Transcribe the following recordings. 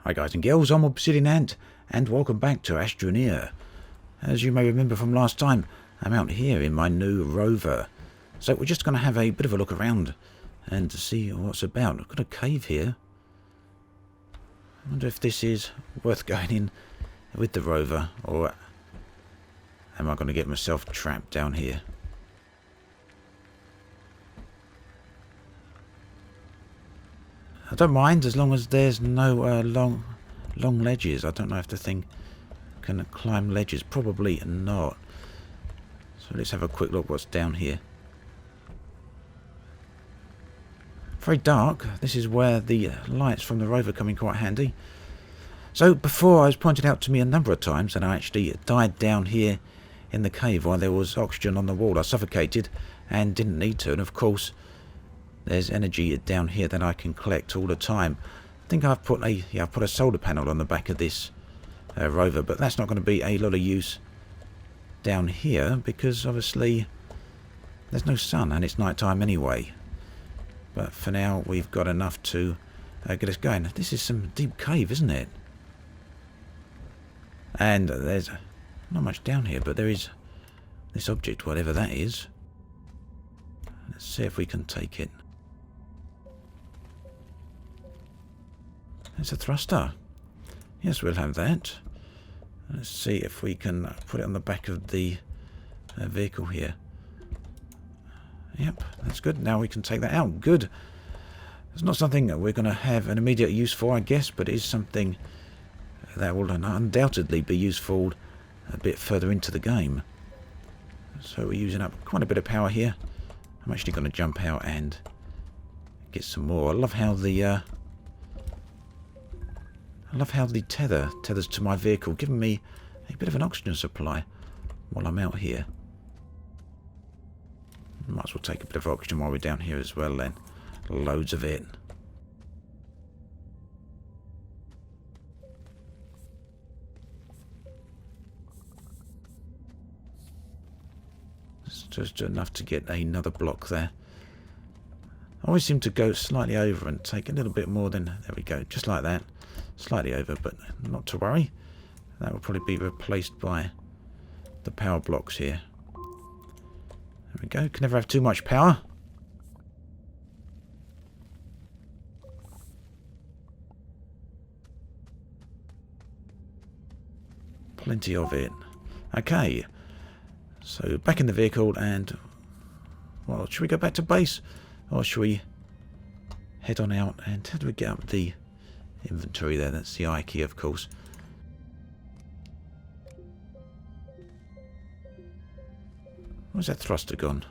Hi guys and girls, I'm Obsidian Ant, and welcome back to Astroneer. As you may remember from last time, I'm out here in my new Rover. So we're just going to have a bit of a look around and see what's about. I've got a cave here. I wonder if this is worth going in with the Rover, or am I going to get myself trapped down here? I don't mind as long as there's no long ledges. I don't know if the thing can climb ledges. Probably not. So let's have a quick look what's down here. Very dark. This is where the lights from the Rover come in quite handy. So before, I was pointed out to me a number of times that I actually died down here in the cave while there was oxygen on the wall. I suffocated and didn't need to, and of course there's energy down here that I can collect all the time. I think I've put a solar panel on the back of this Rover, but that's not going to be a lot of use down here because obviously there's no sun and it's night time anyway. But for now we've got enough to get us going. This is some deep cave, isn't it? And there's not much down here, but there is this object, whatever that is. Let's see if we can take it. It's a thruster. Yes, we'll have that. Let's see if we can put it on the back of the vehicle here. Yep, that's good. Now we can take that out. Good. It's not something that we're going to have an immediate use for, I guess, but it is something that will undoubtedly be useful a bit further into the game. So we're using up quite a bit of power here. I'm actually going to jump out and get some more. I love how the tethers to my vehicle, giving me a bit of an oxygen supply while I'm out here. Might as well take a bit of oxygen while we're down here as well then. Loads of it. It's just enough to get another block there. I always seem to go slightly over and take a little bit more than... There we go, just like that. Slightly over, but not to worry. That will probably be replaced by the power blocks here. There we go. Can never have too much power. Plenty of it. Okay. So back in the vehicle and... Well, should we go back to base? Or should we head on out? And how do we get up the inventory there? That's the I key, of course. Where's that thruster gone?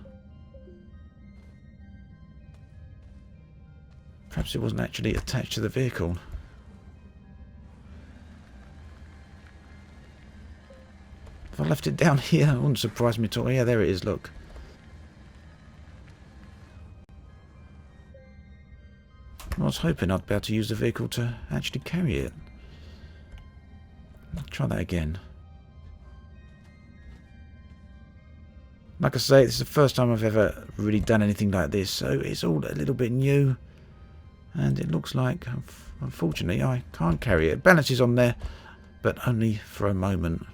Perhaps it wasn't actually attached to the vehicle. If I left it down here, it wouldn't surprise me at all. Yeah, there it is, look. I was hoping I'd be able to use the vehicle to actually carry it. Let's try that again. Like I say, this is the first time I've ever really done anything like this, so it's all a little bit new. And it looks like, unfortunately, I can't carry it. It balances on there, but only for a moment.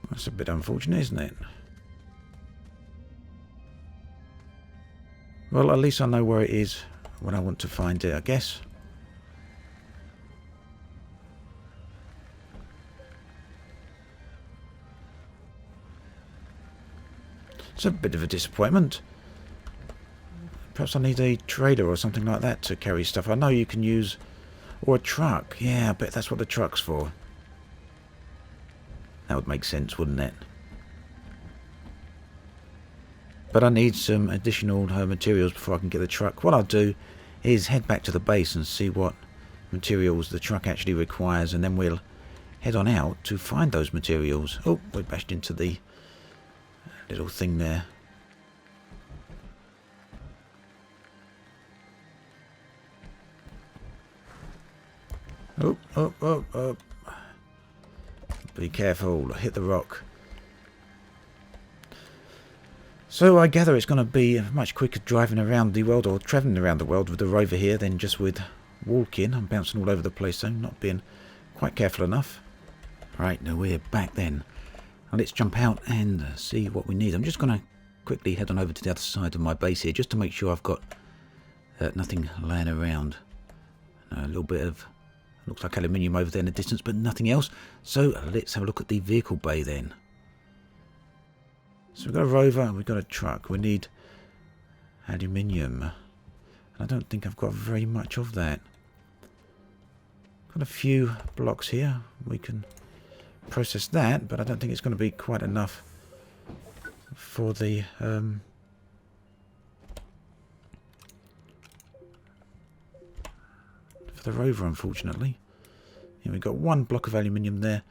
That's a bit unfortunate, isn't it? Well, at least I know where it is when I want to find it, I guess. It's a bit of a disappointment. Perhaps I need a trailer or something like that to carry stuff. I know you can use... Or a truck. Yeah, I bet that's what the truck's for. That would make sense, wouldn't it? But I need some additional materials before I can get the truck. What I'll do is head back to the base and see what materials the truck actually requires, and then we'll head on out to find those materials. Oh, we bashed into the little thing there. Oh. Be careful, hit the rock. So I gather it's going to be much quicker driving around the world or travelling around the world with the Rover here than just with walking. I'm bouncing all over the place though, not being quite careful enough. Right, now we're back then. Now let's jump out and see what we need. I'm just going to quickly head on over to the other side of my base here just to make sure I've got nothing laying around. A little bit of, looks like aluminium over there in the distance, but nothing else. So let's have a look at the vehicle bay then. So we've got a Rover, we've got a truck. We need aluminium. I don't think I've got very much of that. Got a few blocks here. We can process that, but I don't think it's going to be quite enough for the Rover, unfortunately. Here we've got one block of aluminium there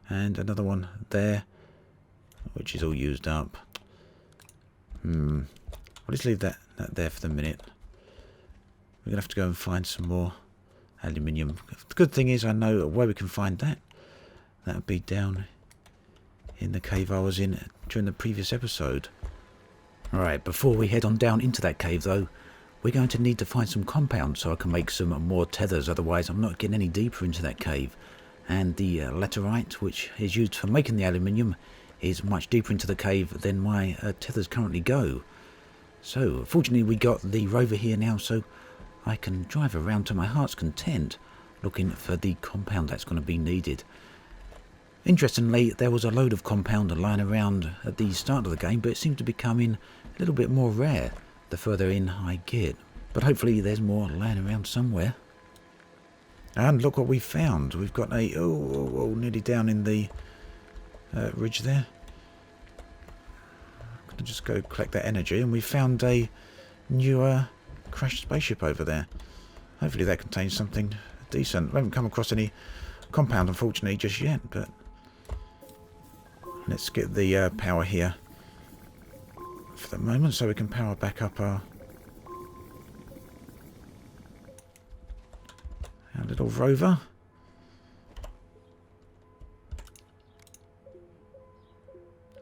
and another one there, which is all used up. Well, let's leave that there for the minute. We're going to have to go and find some more aluminium. The good thing is I know where we can find that. That would be down in the cave I was in during the previous episode. Alright, before we head on down into that cave though, we're going to need to find some compound so I can make some more tethers, otherwise I'm not getting any deeper into that cave. And the laterite, which is used for making the aluminium, is much deeper into the cave than my tethers currently go. So, fortunately we got the Rover here now, so I can drive around to my heart's content, looking for the compound that's going to be needed. Interestingly, there was a load of compound lying around at the start of the game, but it seemed to be becoming a little bit more rare the further in I get. But hopefully there's more lying around somewhere. And look what we found. We've got a... Oh, nearly down in the ridge there. I'm going to just go collect that energy. And we found a new crashed spaceship over there. Hopefully that contains something decent. We haven't come across any compound, unfortunately, just yet. But let's get the power here for the moment so we can power back up our little Rover.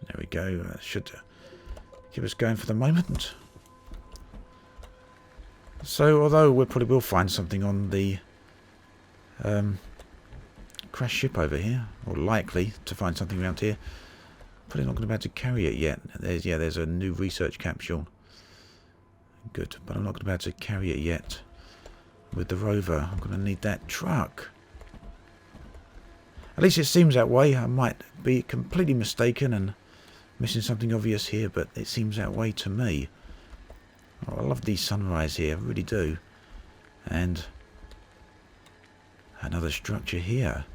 There we go. That should keep us going for the moment. So, although we probably will find something on the crash ship over here, or likely to find something around here, probably not going to be able to carry it yet. There's a new research capsule. Good, but I'm not going to be able to carry it yet with the Rover. I'm going to need that truck. At least it seems that way. I might be completely mistaken and missing something obvious here, but it seems that way to me. Oh, I love the sunrise here, I really do. And another structure here.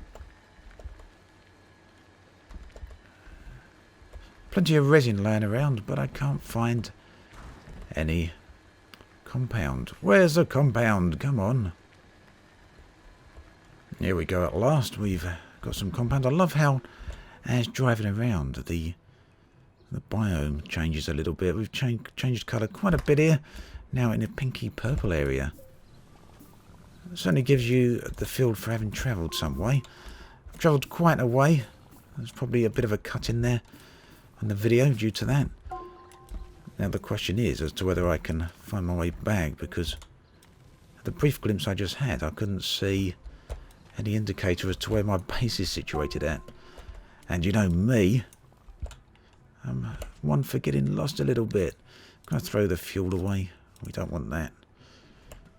Plenty of resin laying around, but I can't find any compound. Where's the compound? Come on. Here we go at last. We've got some compound. I love how, as driving around, the biome changes a little bit. We've changed colour quite a bit here. Now in a pinky purple area. It certainly gives you the feel for having travelled some way. I've travelled quite a way. There's probably a bit of a cut in there on the video due to that. Now the question is as to whether I can find my way back, because the brief glimpse I just had, I couldn't see any indicator as to where my base is situated at. And you know me, I'm one for getting lost a little bit. I'm going to throw the fuel away. We don't want that,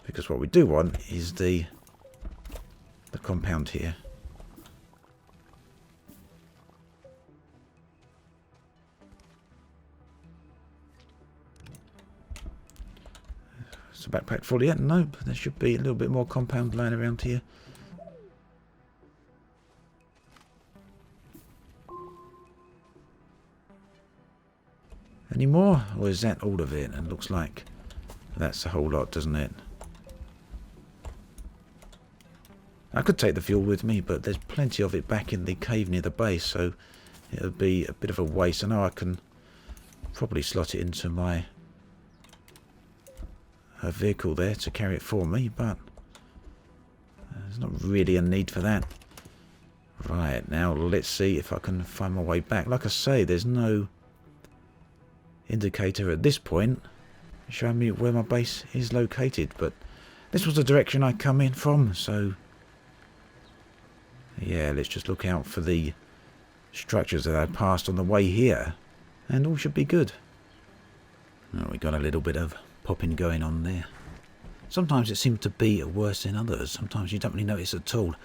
because what we do want is the compound here. Is the backpack full yet? Nope. There should be a little bit more compound lying around here. Any more? Or is that all of it? And looks like that's a whole lot, doesn't it? I could take the fuel with me, but there's plenty of it back in the cave near the base, so it would be a bit of a waste. I know I can probably slot it into my vehicle there to carry it for me, but there's not really a need for that. Right, now let's see if I can find my way back. Like I say, there's no indicator at this point showing me where my base is located, but this was the direction I come in from, so yeah, let's just look out for the structures that I passed on the way here, and all should be good. Oh, we got a little bit of popping going on there. Sometimes it seems to be worse than others. Sometimes you don't really notice at all.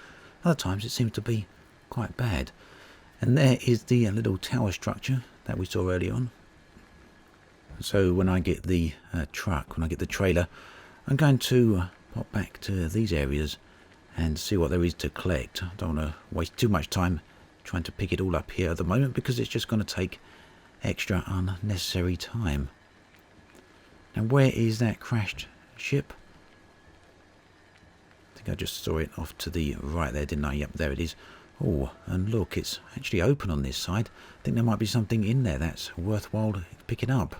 Other times it seems to be quite bad. And there is the little tower structure that we saw early on. So when I get the truck, when I get the trailer, I'm going to pop back to these areas and see what there is to collect. I don't want to waste too much time trying to pick it all up here at the moment, because it's just going to take extra unnecessary time. Now, where is that crashed ship? I think I just saw it off to the right there, didn't I? Yep, there it is. Oh, and look, it's actually open on this side. I think there might be something in there that's worthwhile picking up.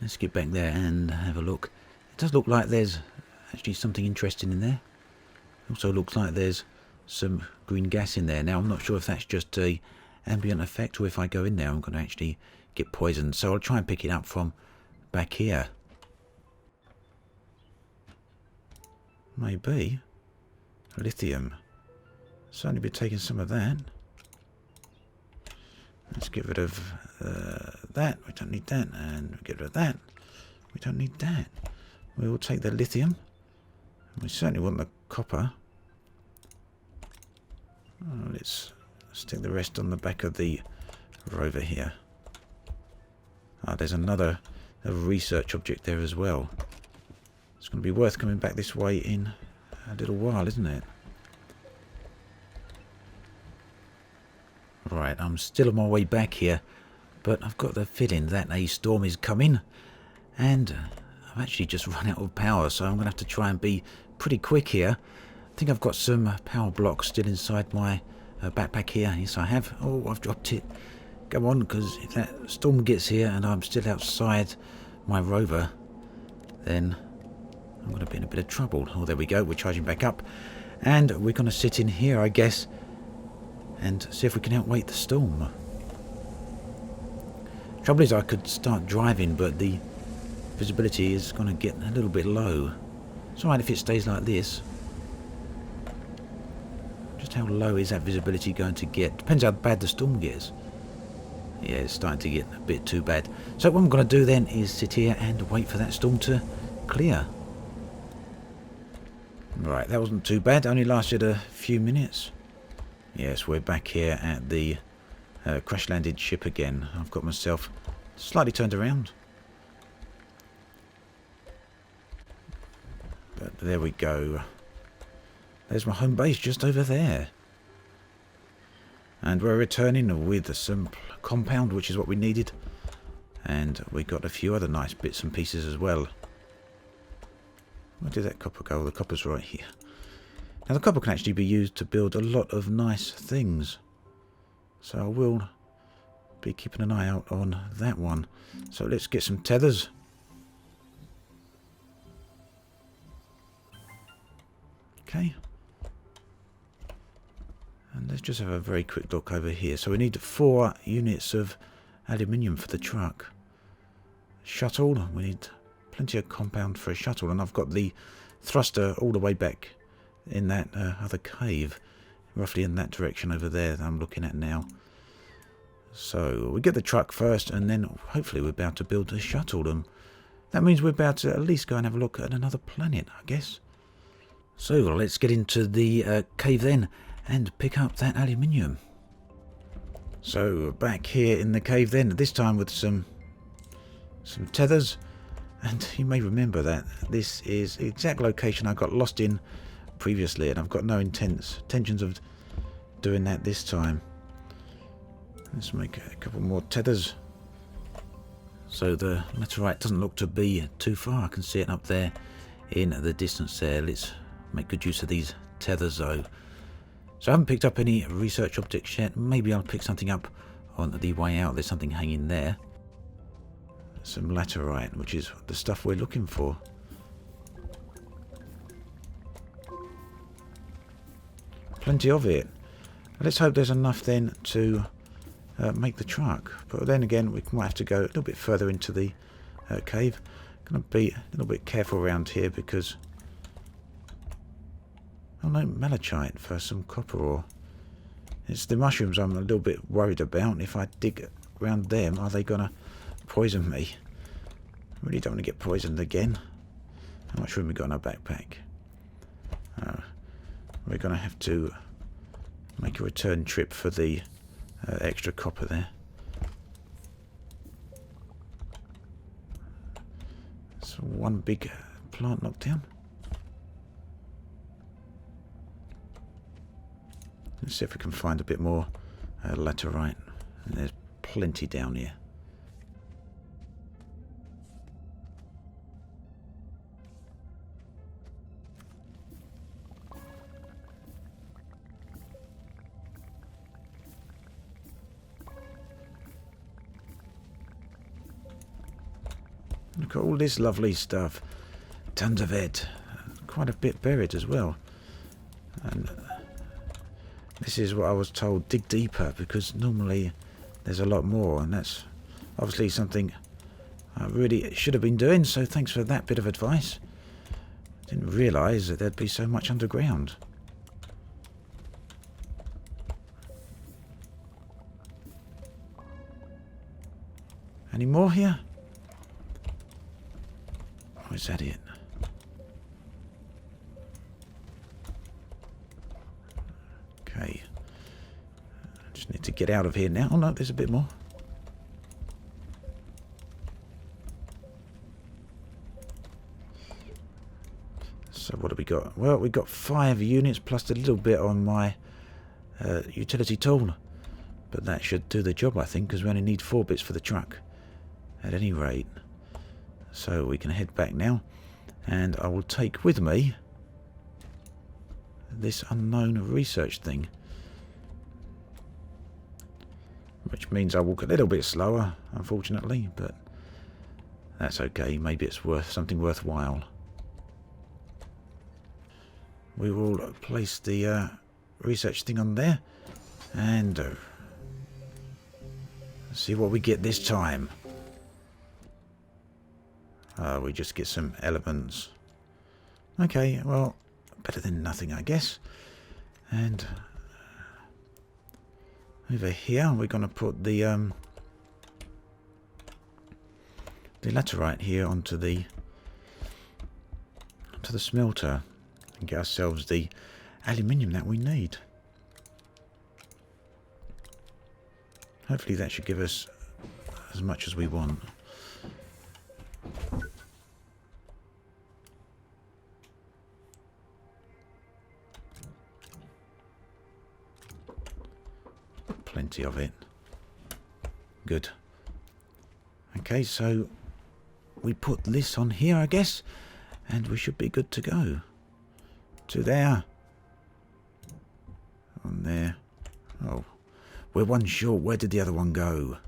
Let's get back there and have a look. It does look like there's actually something interesting in there. It also looks like there's some green gas in there. Now, I'm not sure if that's just a ambient effect, or if I go in there I'm going to actually get poisoned. So I'll try and pick it up from back here. Maybe. Lithium. Certainly be taking some of that. Let's get rid of that. We don't need that. And get rid of that. We don't need that. We will take the lithium. We certainly want the copper. Oh, let's stick the rest on the back of the Rover here. Ah, there's another research object there as well. It's going to be worth coming back this way in a little while, isn't it? Right, I'm still on my way back here, but I've got the feeling that a storm is coming, and I've actually just run out of power, so I'm going to have to try and be pretty quick here. I think I've got some power blocks still inside my backpack here. Yes, I have. Oh, I've dropped it. Go on, because if that storm gets here and I'm still outside my Rover, then I'm going to be in a bit of trouble. Oh, there we go. We're charging back up, and we're going to sit in here, I guess, and see if we can outwait the storm. Trouble is, I could start driving, but the visibility is going to get a little bit low. It's alright if it stays like this. Just how low is that visibility going to get? Depends how bad the storm gets. Yeah, it's starting to get a bit too bad. So what I'm going to do then is sit here and wait for that storm to clear. Right, that wasn't too bad. Only lasted a few minutes. Yes, we're back here at the crash-landed ship again. I've got myself slightly turned around. But there we go. There's my home base just over there. And we're returning with some compound, which is what we needed. And we got a few other nice bits and pieces as well. Where did that copper go? The copper's right here. Now the copper can actually be used to build a lot of nice things. So I will be keeping an eye out on that one. So let's get some tethers. Okay. And let's just have a very quick look over here. So we need 4 units of aluminium for the truck. Shuttle, we need plenty of compound for a shuttle. And I've got the thruster all the way back in that other cave. Roughly in that direction over there that I'm looking at now. So we get the truck first, and then hopefully we're about to build a shuttle. And that means we're about to at least go and have a look at another planet, I guess. So let's get into the cave then and pick up that aluminium. So back here in the cave then, this time with some tethers. And you may remember that this is the exact location I got lost in previously, and I've got no intentions of doing that this time. Let's make a couple more tethers. So the laterite doesn't look to be too far. I can see it up there in the distance there. Let's make good use of these tethers though. So I haven't picked up any research objects yet. Maybe I'll pick something up on the way out. There's something hanging there. Some laterite, which is the stuff we're looking for. Plenty of it. Let's hope there's enough then to make the truck. But then again, we might have to go a little bit further into the cave. Going to be a little bit careful around here because... Oh no, malachite for some copper ore. It's the mushrooms I'm a little bit worried about. If I dig around them, are they going to poison me? I really don't want to get poisoned again. How much room we got in our backpack? We're going to have to make a return trip for the extra copper there. So one big plant knocked down. Let's see if we can find a bit more laterite. And there's plenty down here. Look at all this lovely stuff. Tons of it. Quite a bit buried as well. And this is what I was told, dig deeper, because normally there's a lot more, and that's obviously something I really should have been doing, so thanks for that bit of advice. Didn't realise that there'd be so much underground. Any more here? Or is that it? Okay. Just need to get out of here now. Oh no, there's a bit more. So what have we got? Well, we got 5 units plus a little bit on my utility tool. But that should do the job, I think, because we only need 4 bits for the truck. At any rate. So we can head back now. And I will take with me this unknown research thing. Which means I walk a little bit slower, unfortunately. But that's okay. Maybe it's worth something worthwhile. We will place the research thing on there. And see what we get this time. We just get some elements. Okay, well, better than nothing, I guess. And over here, we're going to put the laterite here onto the smelter and get ourselves the aluminium that we need. Hopefully, that should give us as much as we want. Plenty of it. Good. Okay, so we put this on here, I guess, and we should be good to go. To there. On there. Oh, we're one short. Where did the other one go?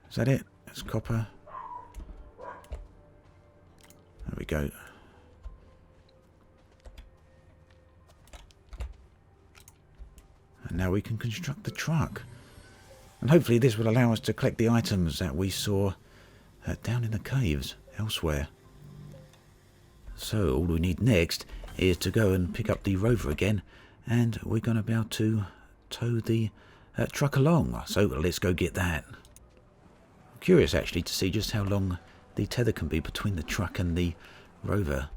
Is that it? That's copper. There we go. And now we can construct the truck. And hopefully this will allow us to collect the items that we saw down in the caves elsewhere. So all we need next is to go and pick up the Rover again. And we're going to be able to tow the truck along. So let's go get that. I'm curious actually to see just how long the tether can be between the truck and the Rover.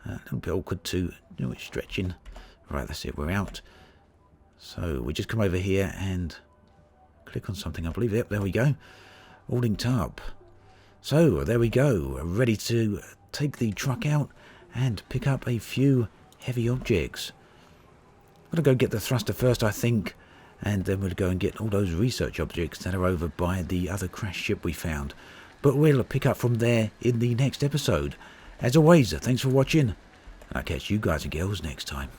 A little bit awkward to do it stretching. Right, that's it, we're out. So we just come over here and click on something, I believe. Yep, there we go. All linked up. So there we go. Ready to take the truck out and pick up a few heavy objects. I'm going to go get the thruster first, I think. And then we'll go and get all those research objects that are over by the other crash ship we found. But we'll pick up from there in the next episode. As always, thanks for watching. And I'll catch you guys and girls next time.